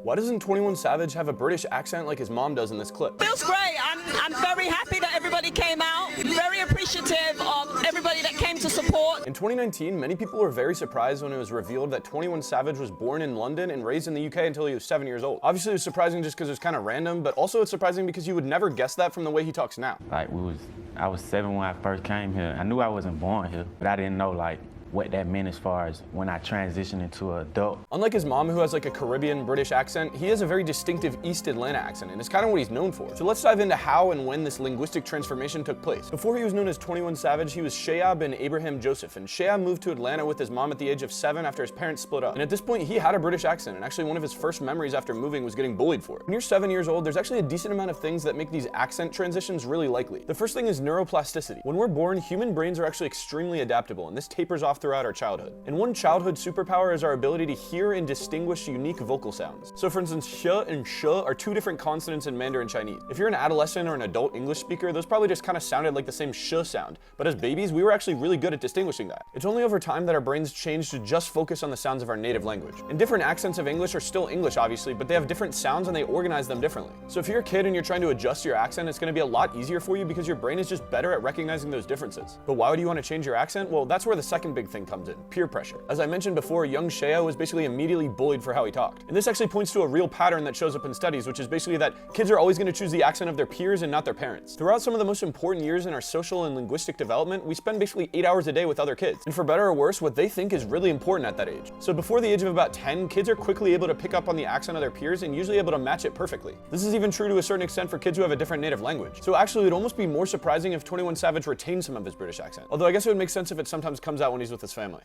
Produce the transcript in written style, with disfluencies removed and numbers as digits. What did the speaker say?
Why doesn't 21 Savage have a British accent like his mom does in this clip? Feels great. I'm very happy that everybody came out. Very appreciative of everybody that came to support. In 2019, many people were very surprised when it was revealed that 21 Savage was born in London and raised in the UK until he was 7 years old. Obviously, it was surprising just because it was kind of random, but also it's surprising because you would never guess that from the way he talks now. I was 7 when I first came here. I knew I wasn't born here, but I didn't know what that meant as far as when I transitioned into an adult. Unlike his mom, who has like a Caribbean British accent, he has a very distinctive East Atlanta accent, and it's kind of what he's known for. So let's dive into how and when this linguistic transformation took place. Before he was known as 21 Savage, he was Shea bin Abraham Joseph, and Shea moved to Atlanta with his mom at the age of 7 after his parents split up. And at this point, he had a British accent, and actually one of his first memories after moving was getting bullied for it. When you're 7 years old, there's actually a decent amount of things that make these accent transitions really likely. The first thing is neuroplasticity. When we're born, human brains are actually extremely adaptable, and this tapers off throughout our childhood. And one childhood superpower is our ability to hear and distinguish unique vocal sounds. So for instance, sh and sh are two different consonants in Mandarin Chinese. If you're an adolescent or an adult English speaker, those probably just kind of sounded like the same sh sound. But as babies, we were actually really good at distinguishing that. It's only over time that our brains change to just focus on the sounds of our native language. And different accents of English are still English, obviously, but they have different sounds and they organize them differently. So if you're a kid and you're trying to adjust your accent, it's going to be a lot easier for you because your brain is just better at recognizing those differences. But why would you want to change your accent? Well, that's where the second big thing comes in, peer pressure. As I mentioned before, young Shea was basically immediately bullied for how he talked. And this actually points to a real pattern that shows up in studies, which is basically that kids are always going to choose the accent of their peers and not their parents. Throughout some of the most important years in our social and linguistic development, we spend basically 8 hours a day with other kids. And for better or worse, what they think is really important at that age. So before the age of about 10, kids are quickly able to pick up on the accent of their peers and usually able to match it perfectly. This is even true to a certain extent for kids who have a different native language. So actually, it would almost be more surprising if 21 Savage retained some of his British accent. Although I guess it would make sense if it sometimes comes out when he's with his family.